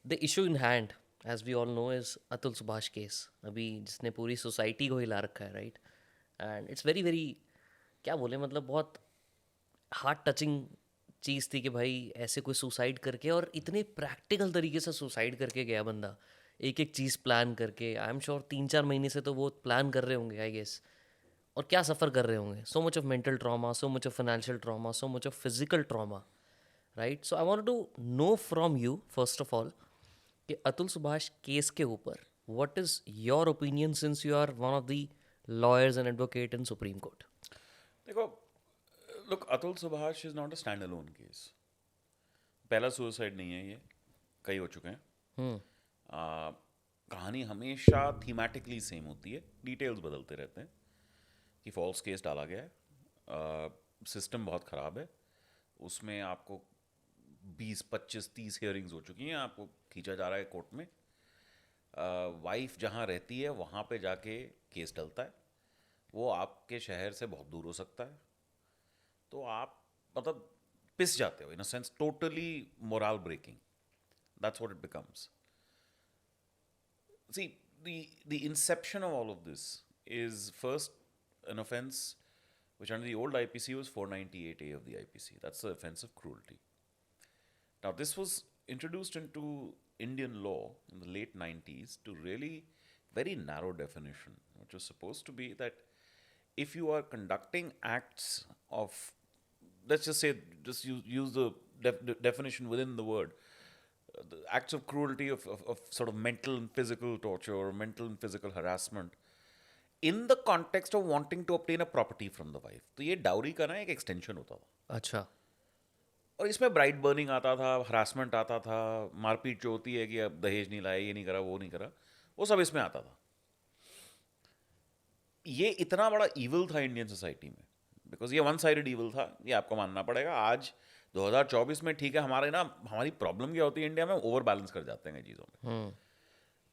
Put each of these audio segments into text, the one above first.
The issue in hand as we all know is Atul Subhash case, अभी जिसने पूरी society को हिला रखा है, right? And it's very very, क्या बोले, मतलब बहुत हार्ट टचिंग चीज़ थी कि भाई ऐसे कोई सुसाइड करके, और इतने प्रैक्टिकल तरीके से सुसाइड करके गया बंदा, एक एक चीज़ प्लान करके। आई एम श्योर 3-4 महीने से तो वो प्लान कर रहे होंगे, आई गेस। और क्या सफ़र कर रहे होंगे, so much of mental trauma, so much of financial trauma, so much of physical trauma, right? So I want to know from you first of all कि अतुल सुभाष केस के ऊपर what is your opinion, since you are one of the lawyers and advocate in supreme court. देखो, look, Atul Subhash is not a stand alone case. पहला suicide नहीं है ये, कई हो चुके हैं। हम्म। आ, कहानी हमेशा थीमेटिकली सेम होती है, डिटेल्स बदलते रहते हैं कि फॉल्स केस डाला गया है, सिस्टम बहुत ख़राब है, उसमें आपको 20, 25, 30 हियरिंग्स हो चुकी हैं, आपको खींचा जा रहा है कोर्ट में, वाइफ जहाँ रहती है वहाँ पे जाके केस डलता है, वो आपके शहर से बहुत दूर हो सकता है, तो आप मतलब पिस जाते हो in a sense, totally moral breaking, that's what it becomes. See, the inception of all of this is first an offense which under the old IPC was 498A of the IPC. That's the offense of cruelty. Now, this was introduced into Indian law in the late 90s to really very narrow definition, which was supposed to be that if you are conducting acts of, let's just say, just use the definition within the word, the acts of cruelty, of sort of mental and physical torture or mental and physical harassment in the context of wanting to obtain a property from the wife, तो ये dowry का ना एक extension होता था। अच्छा। और इसमें ब्राइट बर्निंग आता था, हरासमेंट आता था, मारपीट जो होती है कि अब दहेज नहीं लाया, ये नहीं करा, वो नहीं करा, वो सब इसमें आता था। ये इतना बड़ा ईवल था इंडियन सोसाइटी में, बिकॉज ये वन साइडेड ईवल था, ये आपको मानना पड़ेगा। आज 2024 में ठीक है, हमारे ना, हमारी प्रॉब्लम क्या होती है इंडिया में, ओवर बैलेंस कर जाते हैं चीज़ों में, हम्म।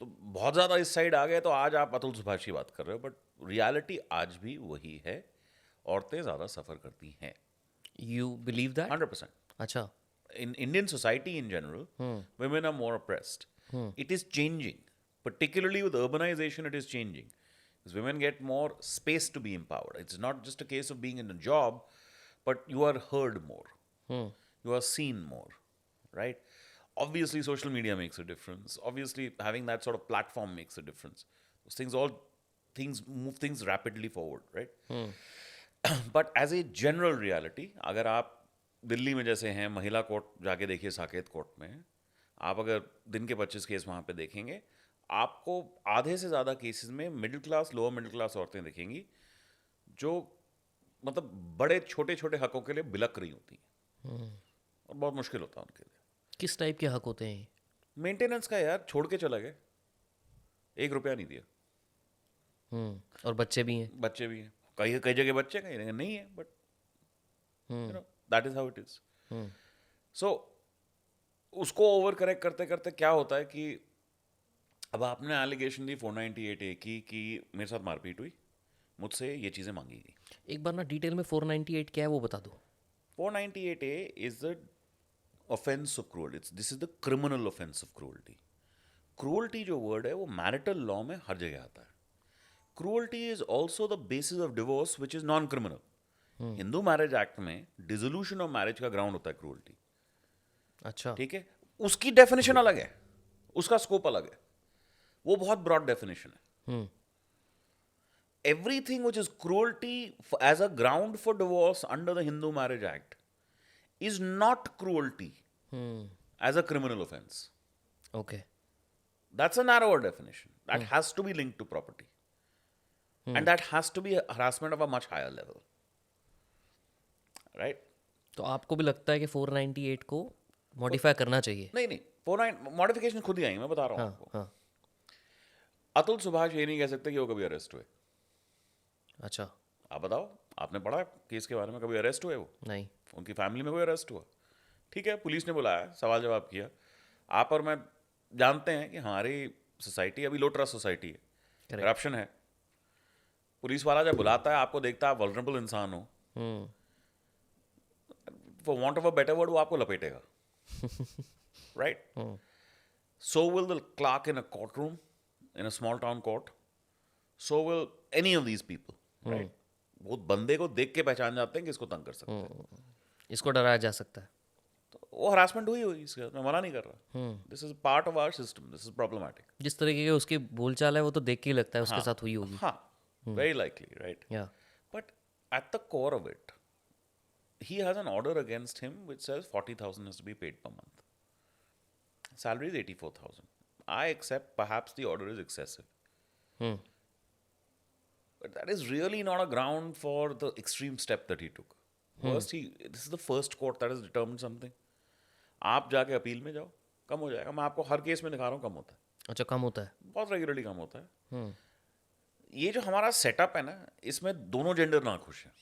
तो बहुत ज़्यादा इस साइड आ गए, तो आज आप अतुल सुभाष की बात कर रहे हो, बट रियलिटी आज भी वही है, औरतें ज़्यादा सफ़र करती हैं। You believe that? 100%। अच्छा। In Indian society in general, women are more oppressed. It is changing, particularly with urbanization. It is changing because women get more space to be empowered. It's not just a case of being in a job, but you are heard more, you are seen more, right? Obviously, social media makes a difference. Obviously, having that sort of platform makes a difference. Those things all things move things rapidly forward, right? But as a general reality, अगर आप दिल्ली में जैसे हैं, महिला court जाके देखिए, Saket court में आप अगर दिन के 25 केस वहाँ पे देखेंगे, आपको आधे से ज़्यादा केसेस में middle class, lower middle class औरतें दिखेंगी जो मतलब बड़े छोटे छोटे हकों के लिए बिलक रही होती हैं, और बहुत मुश्किल होता है उनके लिए। किस टाइप के हक होते हैं ये? मेंटेनेंस का, यार, छोड़ के चला गए, 1 रुपया नहीं दिया, और बच्चे भी हैं। बच्चे भी हैं, कई कई जगह बच्चे, कई जगह नहीं है, but you know that is how it is. So उसको ओवर करेक्ट करते करते क्या होता है कि अब आपने एलिगेशन दी 498A की कि मेरे साथ मारपीट हुई, मुझसे ये चीज़ें मांगी गई। एक बार ना डिटेल में 498 क्या है वो बता दो। 498A is the offence of cruelty, this is the criminal offence of cruelty. Cruelty जो वर्ड है वो मैरिटल लॉ में हर जगह आता है। Cruelty is also the basis of divorce which is non criminal. Hindu marriage act में डिसोल्यूशन ऑफ मैरिज का ground होता है क्रूअल्टी, अच्छा। ठीक है? उसकी डेफिनेशन अलग है, उसका स्कोप अलग है, वो बहुत ब्रॉड डेफिनेशन है। Everything which is cruelty as a ground for divorce under the Hindu Marriage Act is not cruelty as a criminal offense. Okay. That's a narrower definition. That has to be linked to property. And that has to be harassment of a much higher level. Right? तो आपको भी लगता है कि 498 को modify करना चाहिए? नहीं नहीं, 49 मॉडिफिकेशन खुद ही आएंगे, मैं बता रहा हूँ हाँ आपको। हाँ। अतुल सुभाष ये नहीं कह सकते कि वो कभी अरेस्ट हुए। अच्छा। आप बताओ, आपने पढ़ा केस के बारे में, कभी अरेस्ट हुए वो? नहीं। उनकी फैमिली में कोई अरेस्ट हुआ? ठीक है, पुलिस ने बुलाया, सवाल जवाब किया। आप और मैं जानते हैं कि हमारी सोसाइटी अभी लो ट्रस्ट सोसाइटी है, करेक्ट। करप्शन है। पुलिस वाला जब बुलाता है, आपको देखता है आप वल्नरेबल इंसान हो, for want of a better word, वो आपको लपेटेगा, right? So will the clerk in a courtroom, in a small town court. So will any of these people, right? वो बंदे को देख के पहचान जाते हैं कि इसको तंग कर सकते हैं. इसको डराया जा सकता है. तो वो हरासमेंट हुई होगी इसका, मैं मना नहीं कर रहा. This is part of our system, this is problematic. जिस तरीके के उसकी बोलचाल है वो तो देख के ही लगता है उसके साथ हुई होगी. हाँ, very likely, right? या But at the core of it, he has an order against him which says 40,000 has to be paid per month. Salary is 84,000. I accept perhaps the order is excessive. But that is really not a ground for the extreme step that he took. First, this is the first court that has determined something. आप जाके appeal में जाओ, कम हो जाएगा. मैं आपको हर case में दिखा रहा हूँ कम होता है. अच्छा, कम होता है. बहुत रेगुलरली कम होता है. ये जो हमारा सेटअप है ना, इसमें दोनों जेंडर ना खुश हैं.